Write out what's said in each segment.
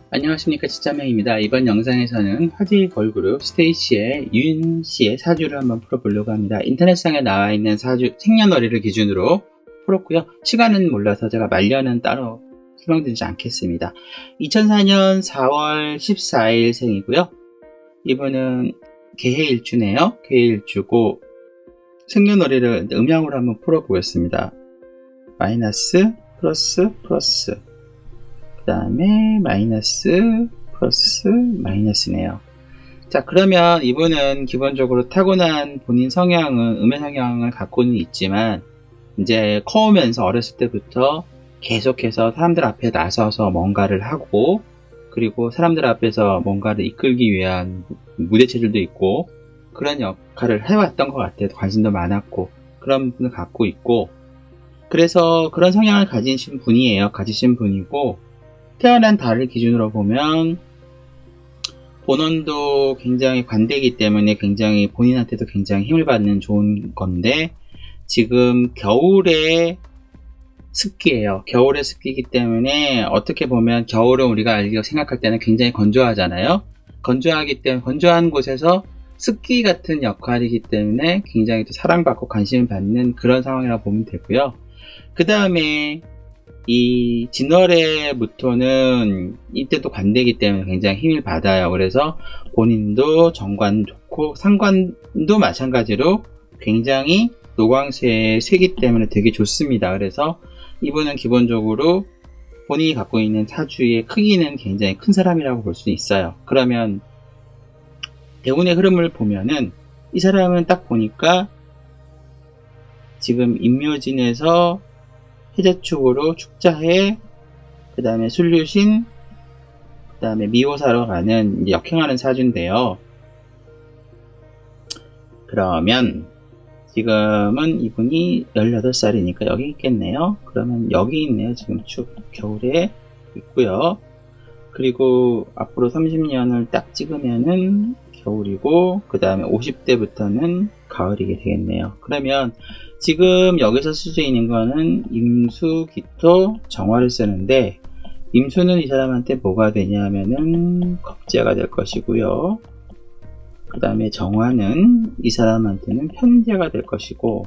안녕하십니까, 지짜명입니다. 이번 영상에서는 화제의 걸그룹 스테이시의 윤씨의 사주를 한번 풀어보려고 합니다. 인터넷상에 나와 있는 사주 생년월일을 기준으로 풀었고요. 시간은 몰라서 제가 말년은 따로 설명드리지 않겠습니다. 2004년 4월 14일 생이고요. 이분은 개해일주네요. 개해일주고 생년월일을 음양으로 한번 풀어보겠습니다. 마이너스, 플러스, 플러스, 그 다음에 마이너스, 플러스, 마이너스네요. 자, 그러면 이분은 기본적으로 타고난 본인 성향은 음의 성향을 갖고는 있지만 이제 커오면서 어렸을 때부터 계속해서 사람들 앞에 나서서 뭔가를 하고, 그리고 사람들 앞에서 뭔가를 이끌기 위한 무대 체질도 있고 그런 역할을 해왔던 것 같아요. 관심도 많았고 그런 분을 갖고 있고, 그래서 그런 성향을 가지신 분이고, 태어난 달을 기준으로 보면 본원도 굉장히 관대이기 때문에 굉장히 본인한테도 굉장히 힘을 받는 좋은 건데, 지금 겨울의 습기예요. 겨울의 습기이기 때문에 어떻게 보면 겨울은 우리가 생각할 때는 굉장히 건조하잖아요. 건조하기 때문에 건조한 곳에서 습기 같은 역할이기 때문에 굉장히 또 사랑받고 관심을 받는 그런 상황이라고 보면 되고요. 그 다음에 이 진월의 무토는 이때도 관대이기 때문에 굉장히 힘을 받아요. 그래서 본인도 정관 좋고 상관도 마찬가지로 굉장히 노광수의 쇠기 때문에 되게 좋습니다. 그래서 이분은 기본적으로 본인이 갖고 있는 사주의 크기는 굉장히 큰 사람이라고 볼 수 있어요. 그러면 대운의 흐름을 보면은 이 사람은 딱 보니까 지금 임묘진에서 해제축으로 축자해, 그 다음에 술류신, 그 다음에 미호사로 가는 역행하는 사주인데요. 그러면 지금은 이분이 18살이니까 여기 있겠네요. 그러면 여기 있네요. 지금 축 겨울에 있고요. 그리고 앞으로 30년을 딱 찍으면은 겨울이고, 그 다음에 50대부터는 가을이게 되겠네요. 그러면 지금 여기서 쓸 수 있는 거는 임수, 기토, 정화를 쓰는데, 임수는 이 사람한테 뭐가 되냐면은 겁재가 될 것이고요. 그 다음에 정화는 이 사람한테는 편재가 될 것이고,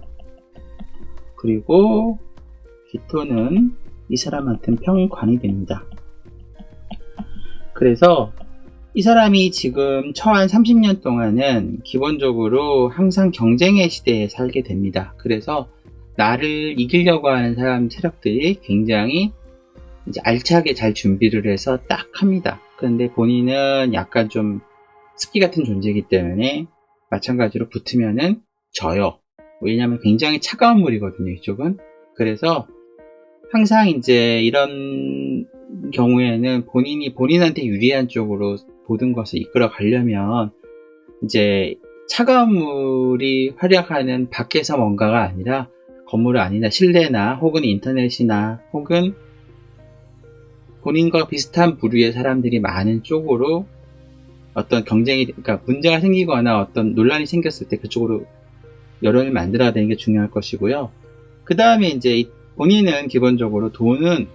그리고 기토는 이 사람한테는 평관이 됩니다. 그래서 이 사람이 지금 처한 30년 동안은 기본적으로 항상 경쟁의 시대에 살게 됩니다. 그래서 나를 이기려고 하는 사람 세력들이 굉장히 이제 알차게 잘 준비를 해서 딱 합니다. 그런데 본인은 약간 좀 습기 같은 존재이기 때문에 마찬가지로 붙으면은 져요. 왜냐하면 굉장히 차가운 물이거든요, 이쪽은. 그래서 항상 이제 이런 경우에는 본인이 본인한테 유리한 쪽으로 모든 것을 이끌어 가려면 이제 차가운 물이 활약하는 밖에서 뭔가가 아니라 건물 안이나 실내나 혹은 인터넷이나 혹은 본인과 비슷한 부류의 사람들이 많은 쪽으로 어떤 경쟁이, 그러니까 문제가 생기거나 어떤 논란이 생겼을 때 그쪽으로 여론을 만들어야 되는 게 중요할 것이고요. 그 다음에 이제 본인은 기본적으로 돈은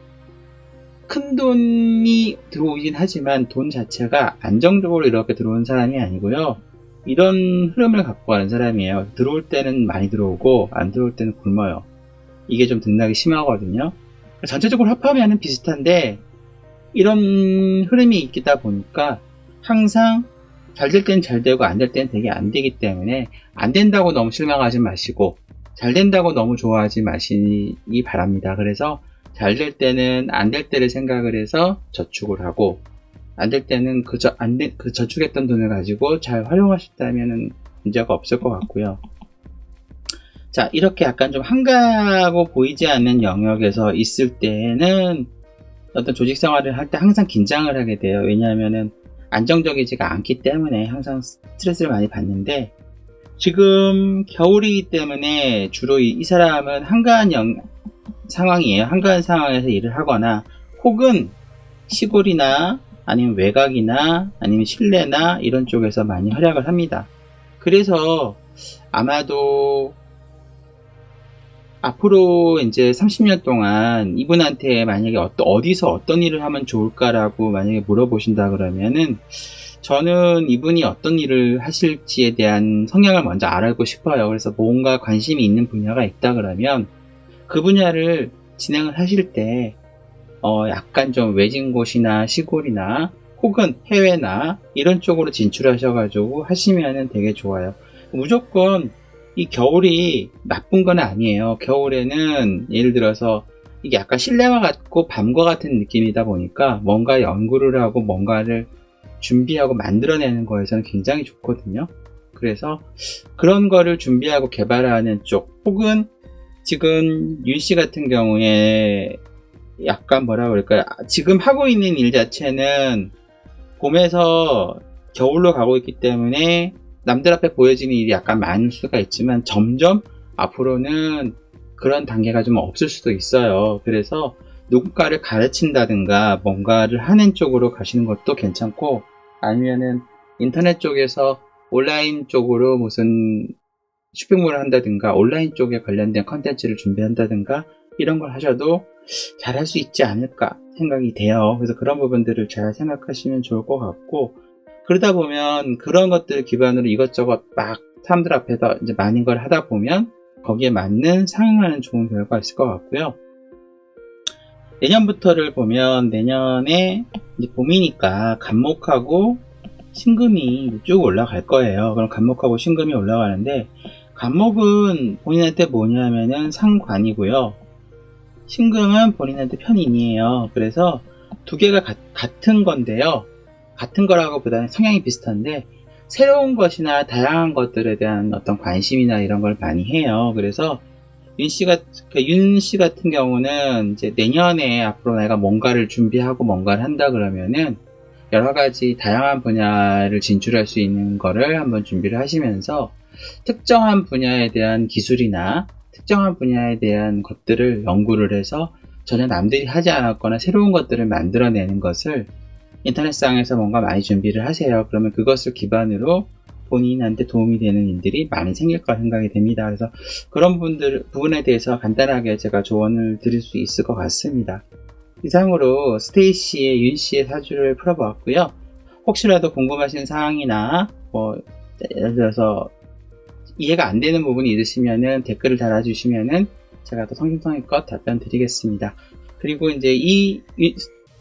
큰 돈이 들어오긴 하지만 돈 자체가 안정적으로 이렇게 들어오는 사람이 아니고요. 이런 흐름을 갖고 가는 사람이에요. 들어올 때는 많이 들어오고 안 들어올 때는 굶어요. 이게 좀 등락이 심하거든요. 전체적으로 합하면 비슷한데 이런 흐름이 있다 보니까 항상 잘 될 때는 잘 되고 안 될 때는 되게 안 되기 때문에 안 된다고 너무 실망하지 마시고 잘 된다고 너무 좋아하지 마시기 바랍니다. 그래서 잘 될 때는 안 될 때를 생각을 해서 저축을 하고, 안 될 때는 그 저축했던 돈을 가지고 잘 활용하셨다면 문제가 없을 것 같고요. 자, 이렇게 약간 좀 한가하고 보이지 않는 영역에서 있을 때는 어떤 조직 생활을 할 때 항상 긴장을 하게 돼요. 왜냐하면은 안정적이지가 않기 때문에 항상 스트레스를 많이 받는데, 지금 겨울이기 때문에 주로 이 사람은 한가한 상황이에요. 한가한 상황에서 일을 하거나 혹은 시골이나 아니면 외곽이나 아니면 실내나 이런 쪽에서 많이 활약을 합니다. 그래서 아마도 앞으로 이제 30년 동안 이분한테 만약에 어디서 어떤 일을 하면 좋을까라고 만약에 물어보신다 그러면은 저는 이분이 어떤 일을 하실지에 대한 성향을 먼저 알고 싶어요. 그래서 뭔가 관심이 있는 분야가 있다 그러면 그 분야를 진행을 하실 때 약간 좀 외진 곳이나 시골이나 혹은 해외나 이런 쪽으로 진출하셔가지고 하시면은 되게 좋아요. 무조건 이 겨울이 나쁜 건 아니에요. 겨울에는 예를 들어서 이게 약간 실내화 같고 밤과 같은 느낌이다 보니까 뭔가 연구를 하고 뭔가를 준비하고 만들어내는 거에서는 굉장히 좋거든요. 그래서 그런 거를 준비하고 개발하는 쪽 혹은 지금 윤 씨 같은 경우에 약간 뭐라 그럴까요? 지금 하고 있는 일 자체는 봄에서 겨울로 가고 있기 때문에 남들 앞에 보여지는 일이 약간 많을 수가 있지만 점점 앞으로는 그런 단계가 좀 없을 수도 있어요. 그래서 누군가를 가르친다든가 뭔가를 하는 쪽으로 가시는 것도 괜찮고 아니면은 인터넷 쪽에서 온라인 쪽으로 무슨 쇼핑몰을 한다든가 온라인 쪽에 관련된 컨텐츠를 준비한다든가 이런 걸 하셔도 잘할 수 있지 않을까 생각이 돼요. 그래서 그런 부분들을 잘 생각하시면 좋을 것 같고 그러다 보면 그런 것들을 기반으로 이것저것 막 사람들 앞에서 이제 많은 걸 하다 보면 거기에 맞는 상응하는 좋은 결과가 있을 것 같고요. 내년부터를 보면 내년에 이제 봄이니까 간목하고 신금이 쭉 올라갈 거예요. 그럼 간목하고 신금이 올라가는데 간목은 본인한테 뭐냐면은 상관이고요. 신금은 본인한테 편인이에요. 그래서 두 개가 같은 건데요. 같은 거라고 보다는 성향이 비슷한데 새로운 것이나 다양한 것들에 대한 어떤 관심이나 이런 걸 많이 해요. 그래서 윤 씨 같은 경우는 이제 내년에 앞으로 내가 뭔가를 준비하고 뭔가를 한다 그러면은 여러 가지 다양한 분야를 진출할 수 있는 거를 한번 준비를 하시면서 특정한 분야에 대한 기술이나 특정한 분야에 대한 것들을 연구를 해서 전혀 남들이 하지 않았거나 새로운 것들을 만들어내는 것을 인터넷상에서 뭔가 많이 준비를 하세요. 그러면 그것을 기반으로 본인한테 도움이 되는 일들이 많이 생길 거라 생각이 됩니다. 그래서 그런 부분에 대해서 간단하게 제가 조언을 드릴 수 있을 것 같습니다. 이상으로 스테이시의 윤 씨의 사주를 풀어보았고요. 혹시라도 궁금하신 사항이나 예를 들어서 이해가 안 되는 부분이 있으시면은 댓글을 달아주시면은 제가 또 성심성의껏 답변 드리겠습니다. 그리고 이제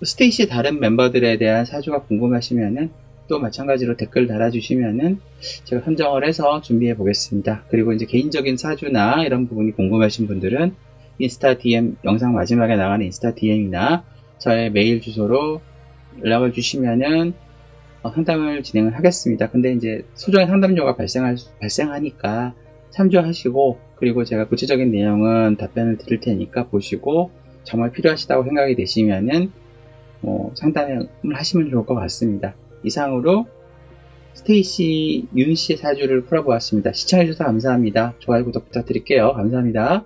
스테이시 다른 멤버들에 대한 사주가 궁금하시면은 또 마찬가지로 댓글 달아주시면은 제가 선정을 해서 준비해 보겠습니다. 그리고 이제 개인적인 사주나 이런 부분이 궁금하신 분들은 인스타 DM, 영상 마지막에 나가는 인스타 DM이나 저의 메일 주소로 연락을 주시면은 상담을 진행을 하겠습니다. 근데 이제 소정의 상담료가 발생하니까 참조하시고 그리고 제가 구체적인 내용은 답변을 드릴 테니까 보시고 정말 필요하시다고 생각이 되시면은 상담을 하시면 좋을 것 같습니다. 이상으로 스테이시 윤 씨의 사주를 풀어보았습니다. 시청해주셔서 감사합니다. 좋아요, 구독 부탁드릴게요. 감사합니다.